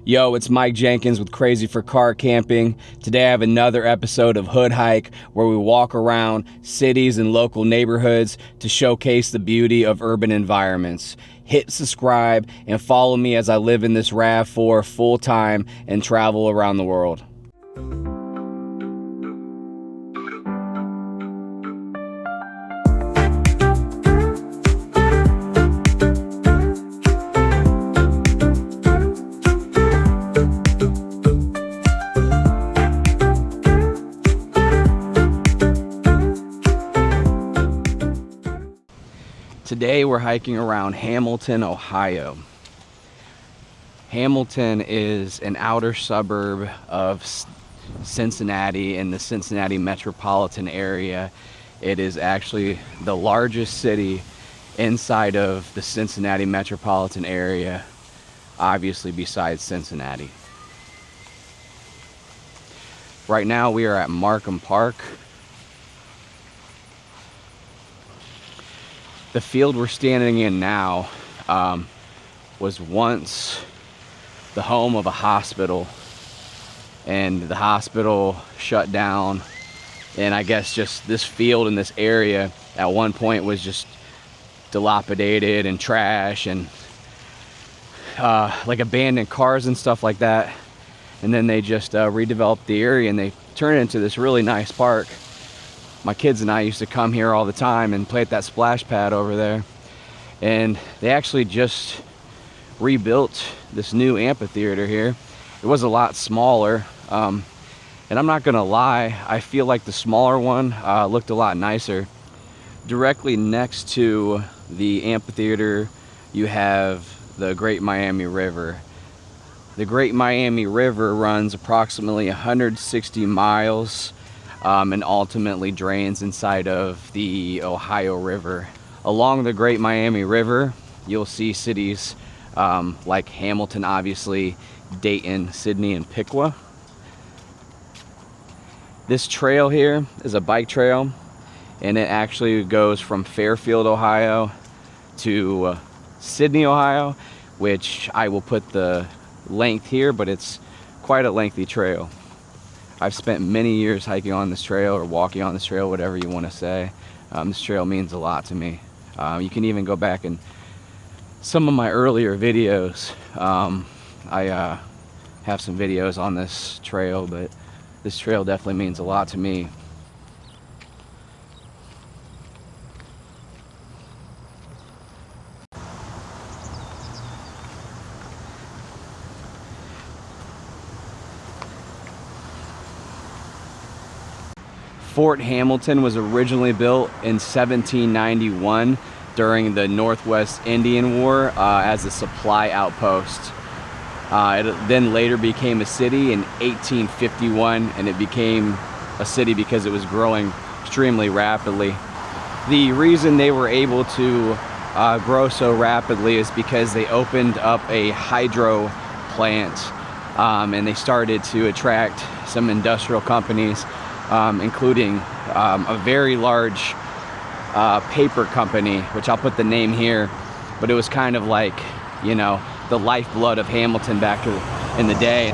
Yo, it's Mike Jenkins with Crazy for Car Camping. Today I have another episode of Hood Hike where we walk around cities and local neighborhoods to showcase the beauty of urban environments. Hit subscribe and follow me as I live in this RAV4 full time and travel around the world. Today we're hiking around Hamilton, Ohio. Hamilton is an outer suburb of Cincinnati in the Cincinnati Metropolitan area. It is actually the largest city inside of the Cincinnati Metropolitan area, obviously besides Cincinnati. Right now we are at Markham Park. The field we're standing in now was once the home of a hospital, and the hospital shut down, and I guess just this field in this area at one point was just dilapidated and trash and like abandoned cars and stuff like that, and then they just redeveloped the area and they turned it into this really nice park. My kids and I used to come here all the time and play at that splash pad over there. And they actually just rebuilt this new amphitheater here. It was a lot smaller. And I'm not gonna lie, I feel like the smaller one looked a lot nicer. Directly next to the amphitheater, you have the Great Miami River. The Great Miami River runs approximately 160 miles and ultimately drains inside of the Ohio River. Along the Great Miami River, you'll see cities like Hamilton, obviously, Dayton, Sydney, and Piqua. This trail here is a bike trail, and it actually goes from Fairfield, Ohio to Sydney, Ohio, which I will put the length here, but it's quite a lengthy trail. I've spent many years hiking on this trail or walking on this trail, whatever you want to say. This trail means a lot to me. You can even go back and some of my earlier videos. I have some videos on this trail, but this trail definitely means a lot to me. Fort Hamilton was originally built in 1791 during the Northwest Indian War as a supply outpost. It then later became a city in 1851, and it became a city because it was growing extremely rapidly. The reason they were able to grow so rapidly is because they opened up a hydro plant, and they started to attract some industrial companies, including a very large paper company, which I'll put the name here, but it was kind of like, you know, the lifeblood of Hamilton back in the day.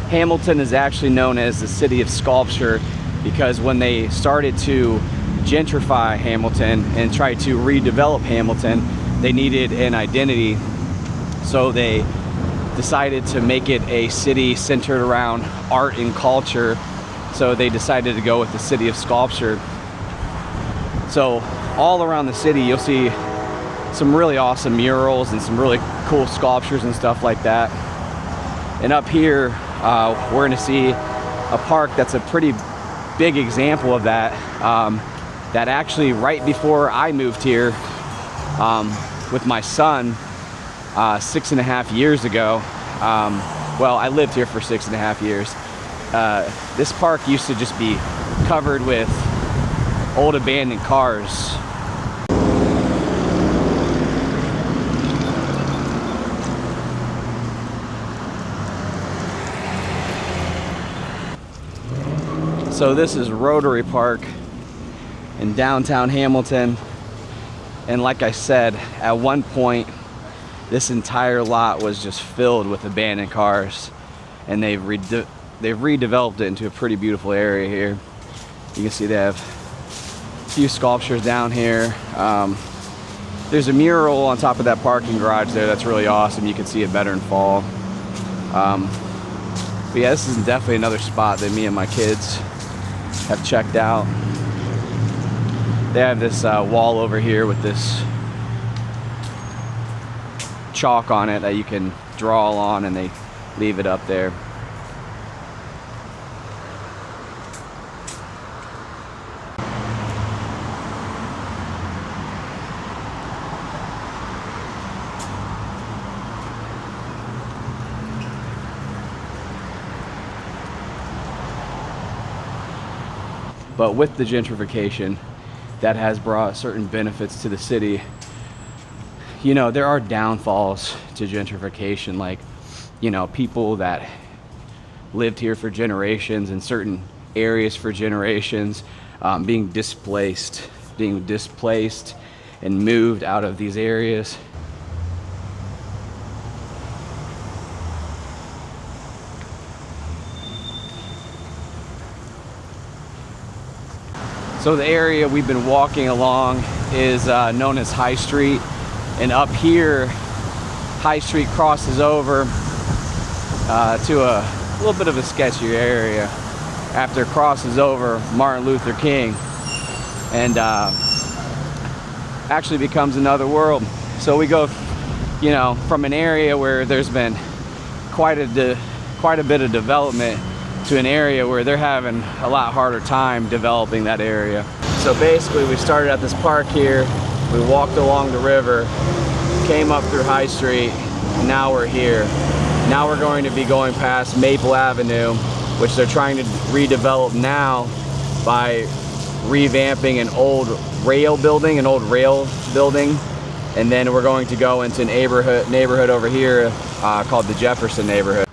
Hamilton is actually known as the city of sculpture because when they started to gentrify Hamilton and try to redevelop Hamilton, they needed an identity, so they decided to make it a city centered around art and culture. So they decided to go with the city of sculpture. So all around the city, you'll see some really awesome murals and some really cool sculptures and stuff like that. And up here, we're gonna see a park that's a pretty big example of that. That actually, right before I moved here with my son 6.5 years ago, well, I lived here for 6.5 years. This park used to just be covered with old abandoned cars. So this is Rotary Park in downtown Hamilton, and like I said, at one point this entire lot was just filled with abandoned cars, and they've redeveloped it into a pretty beautiful area here. You can see they have a few sculptures down here. There's a mural on top of that parking garage there that's really awesome. You can see it better in fall. But yeah, this is definitely another spot that me and my kids have checked out. They have this wall over here with this chalk on it that you can draw on, and they leave it up there. But with the gentrification, that has brought certain benefits to the city. You know, there are downfalls to gentrification, like, you know, people that lived here for generations in certain areas for generations, being displaced and moved out of these areas. So the area we've been walking along is known as High Street, and up here High Street crosses over to a little bit of a sketchier area after it crosses over Martin Luther King, and actually becomes another world. So we go, you know, from an area where there's been quite a bit of development to an area where they're having a lot harder time developing that area. So basically we started at this park here, we walked along the river, came up through High Street, and now we're here. Now we're going to be going past Maple Avenue, which they're trying to redevelop now by revamping an old rail building, and then we're going to go into a neighborhood over here called the Jefferson Neighborhood.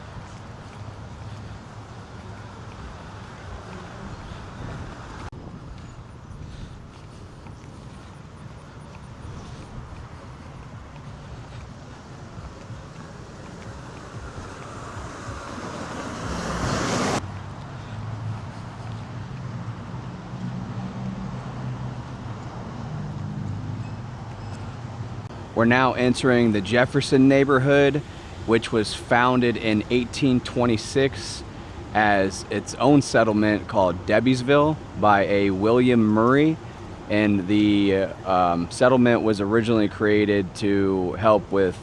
We're now entering the Jefferson neighborhood, which was founded in 1826 as its own settlement called Debbiesville by a William Murray. And the settlement was originally created to help with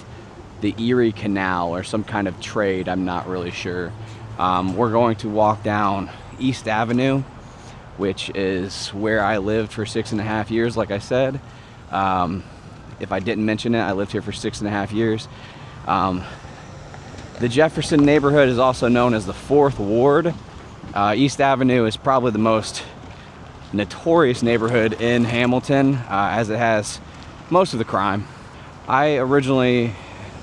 the Erie Canal or some kind of trade, I'm not really sure. We're going to walk down East Avenue, which is where I lived for 6.5 years, like I said. If I didn't mention it, I lived here for 6.5 years. The Jefferson neighborhood is also known as the 4th Ward. East Avenue is probably the most notorious neighborhood in Hamilton, as it has most of the crime. I originally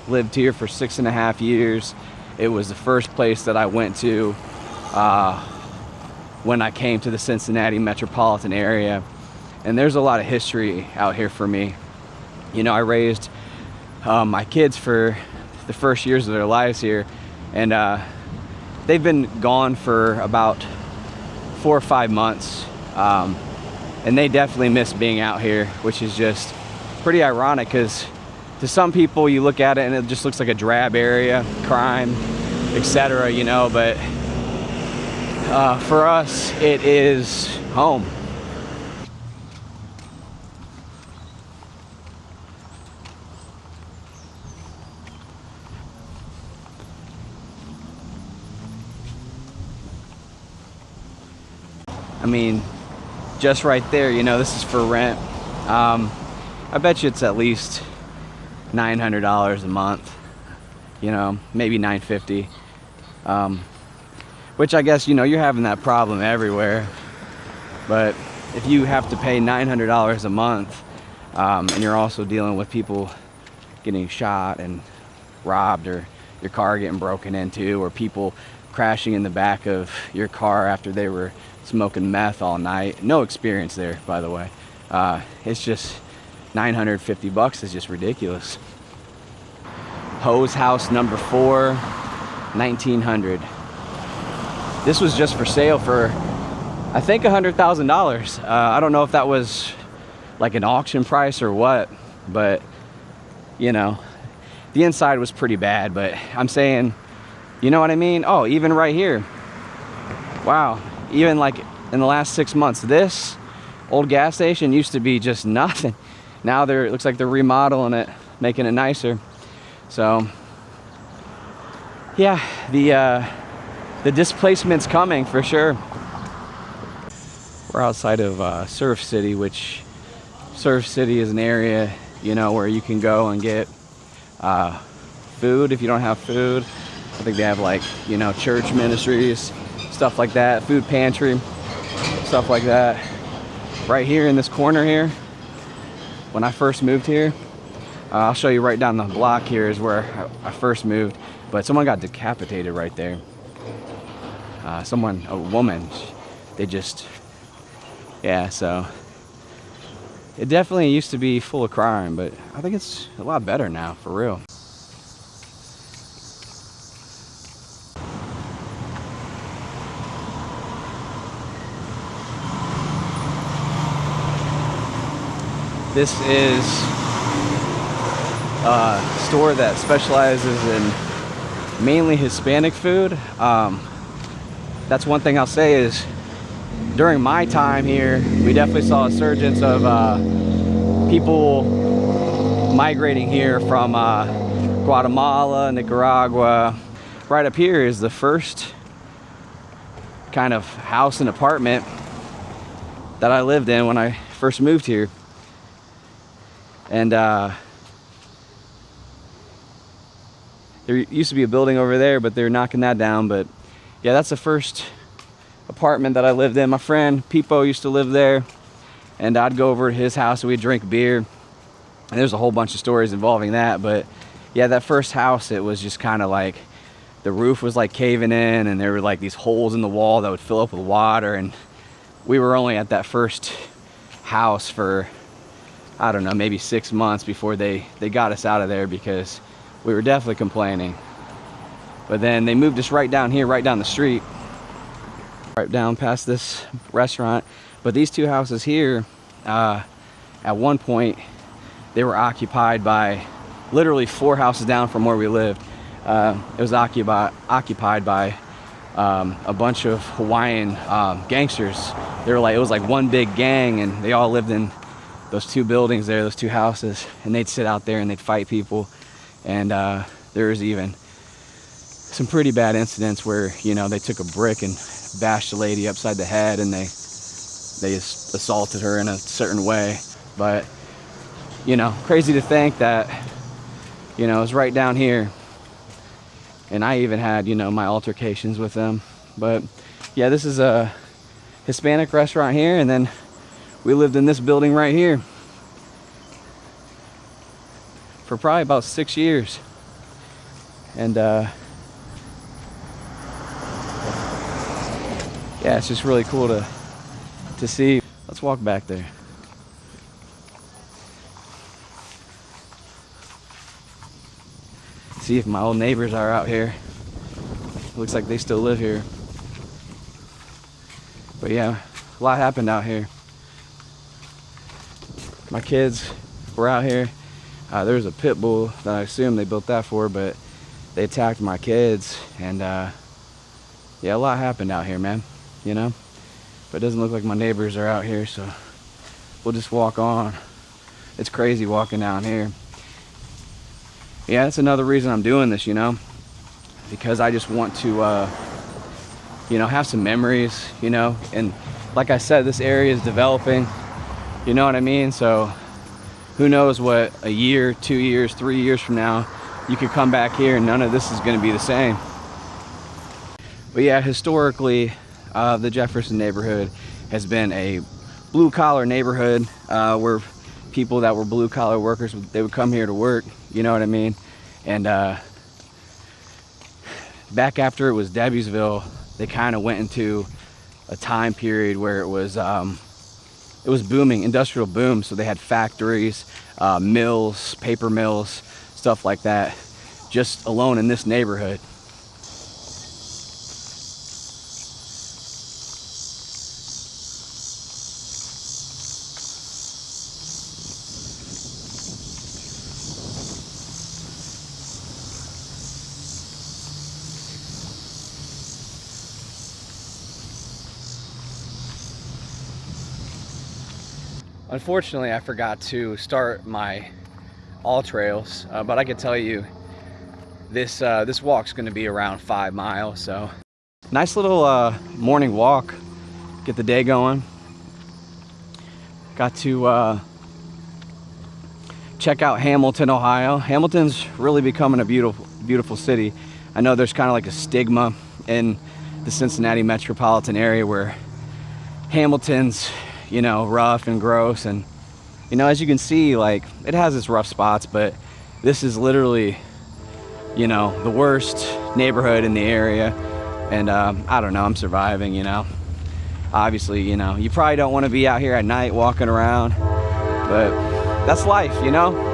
lived here for 6.5 years. It was the first place that I went to when I came to the Cincinnati Metropolitan area. And there's a lot of history out here for me. You know, I raised my kids for the first years of their lives here, and they've been gone for about 4 or 5 months, and they definitely miss being out here, which is just pretty ironic because to some people you look at it and it just looks like a drab area, crime, etc., you know, but for us it is home. I mean, just right there, you know, this is for rent. I bet you it's at least $900 a month, you know, maybe $950. Which I guess, you know, you're having that problem everywhere. But if you have to pay $900 a month, and you're also dealing with people getting shot and robbed, or your car getting broken into, or people crashing in the back of your car after they were smoking meth all night. No experience there, by the way. It's just $950 is just ridiculous. Hose House number 4, 1900. This was just for sale for, I think, $100,000. I don't know if that was like an auction price or what, but you know, the inside was pretty bad, but I'm saying, you know what I mean? Oh, even right here. Wow, even like in the last 6 months, this old gas station used to be just nothing. Now it looks like they're remodeling it, making it nicer. So yeah, the displacement's coming for sure. We're outside of Surf City, which Surf City is an area, you know, where you can go and get food if you don't have food. I think they have, like, you know, church ministries, stuff like that, food pantry, stuff like that. Right here in this corner here, when I first moved here, I'll show you right down the block here is where I first moved, but someone got decapitated right there. A woman, they just, yeah, so it definitely used to be full of crime, but I think it's a lot better now, for real. This is a store that specializes in mainly Hispanic food. That's one thing I'll say is, during my time here, we definitely saw a surgence of people migrating here from Guatemala, Nicaragua. Right up here is the first kind of house and apartment that I lived in when I first moved here. And there used to be a building over there, but they're knocking that down. But yeah, that's the first apartment that I lived in. My friend Pipo used to live there, and I'd go over to his house and we'd drink beer. And there's a whole bunch of stories involving that. But yeah, that first house, it was just kind of like the roof was like caving in, and there were like these holes in the wall that would fill up with water. And we were only at that first house for, I don't know, maybe 6 months before they got us out of there, because we were definitely complaining. But then they moved us right down here, right down the street, right down past this restaurant. But these two houses here, at one point, they were occupied by literally 4 houses down from where we lived. It was occupied by a bunch of Hawaiian gangsters. They were like, it was like one big gang, and they all lived in those 2 buildings there, those 2 houses, and they'd sit out there and they'd fight people. And there was even some pretty bad incidents where, you know, they took a brick and bashed a lady upside the head, and they assaulted her in a certain way. But, you know, crazy to think that, you know, it was right down here, and I even had, you know, my altercations with them. But yeah, this is a Hispanic restaurant here, and then we lived in this building right here for probably about 6 years. And yeah, it's just really cool to see. Let's walk back there. See if my old neighbors are out here. Looks like they still live here. But yeah, a lot happened out here. My kids were out here. There was a pit bull that I assume they built that for, but they attacked my kids. And yeah, a lot happened out here, man, you know? But it doesn't look like my neighbors are out here, so we'll just walk on. It's crazy walking down here. Yeah, that's another reason I'm doing this, you know? Because I just want to, you know, have some memories, you know? And like I said, this area is developing. You know what I mean? So who knows what a year, 2 years, 3 years from now, you could come back here and none of this is going to be the same. But yeah, historically, the Jefferson neighborhood has been a blue-collar neighborhood where people that were blue-collar workers, they would come here to work, you know what I mean? And back after it was Debbiesville, they kind of went into a time period where it was booming, industrial boom. So they had factories, mills, paper mills, stuff like that. just alone in this neighborhood. Unfortunately, I forgot to start my all trails, but I can tell you this walk's going to be around 5 miles. So nice little morning walk, get the day going. Got to check out Hamilton, Ohio. Hamilton's really becoming a beautiful city. I know there's kind of like a stigma in the Cincinnati Metropolitan area where Hamilton's, you know, rough and gross, and you know, as you can see, like, it has its rough spots, but this is literally, you know, the worst neighborhood in the area. And I don't know, I'm surviving, you know. Obviously, you know, you probably don't want to be out here at night walking around, but that's life, you know.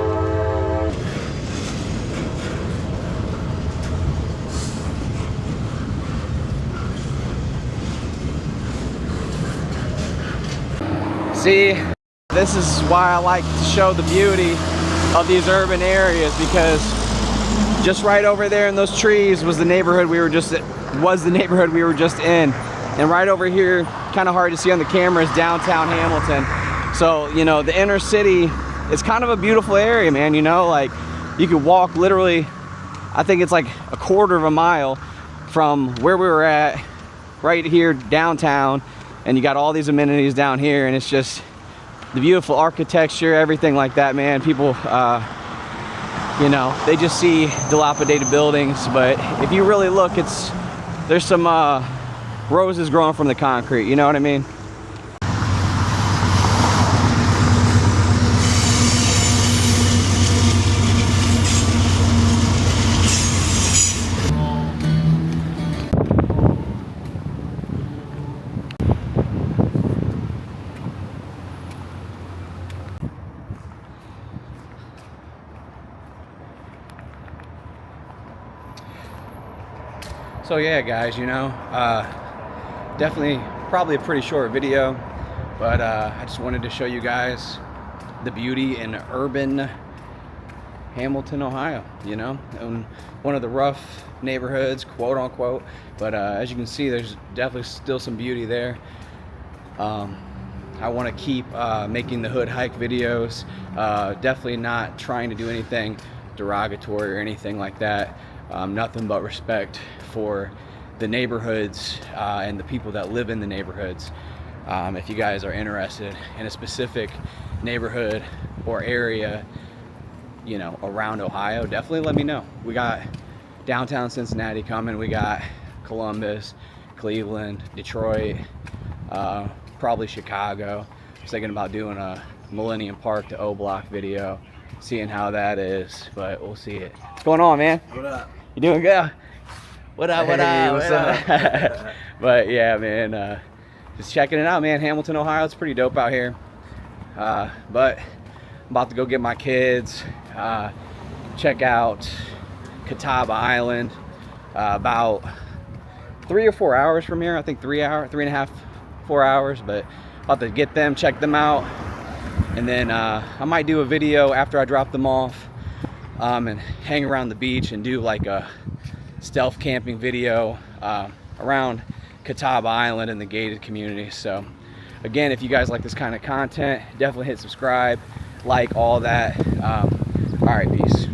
See, this is why I like to show the beauty of these urban areas, because just right over there in those trees was the neighborhood we were just in. And right over here, kind of hard to see on the camera, is downtown Hamilton. So, you know, the inner city is kind of a beautiful area, man. You know, like, you could walk literally, I think it's like a quarter of a mile from where we were at, right here downtown. And you got all these amenities down here, and it's just the beautiful architecture, everything like that, man. People, you know, they just see dilapidated buildings, but if you really look, there's some roses growing from the concrete, you know what I mean? So yeah, guys, you know, definitely probably a pretty short video, but I just wanted to show you guys the beauty in urban Hamilton, Ohio, you know, and one of the rough neighborhoods, quote unquote, but as you can see, there's definitely still some beauty there. I want to keep making the hood hike videos, definitely not trying to do anything derogatory or anything like that. Nothing but respect for the neighborhoods and the people that live in the neighborhoods. If you guys are interested in a specific neighborhood or area, you know, around Ohio, definitely let me know. We got downtown Cincinnati coming, we got Columbus, Cleveland, Detroit, probably Chicago. I was thinking about doing a Millennium Park to O Block video, seeing how that is, but we'll see it. What's going on, man? What up? You doing good? What up, what Hey, up, what's up? But yeah, man, just checking it out, man. Hamilton, Ohio, it's pretty dope out here. But I'm about to go get my kids, check out Catawba Island, about 3 or 4 hours from here. I think 3 and a half, 4 hours, but about to get them, check them out. And then I might do a video after I drop them off, and hang around the beach and do like a stealth camping video around Catawba Island and the gated community. So again, if you guys like this kind of content, definitely hit subscribe, like, all that. All right, peace.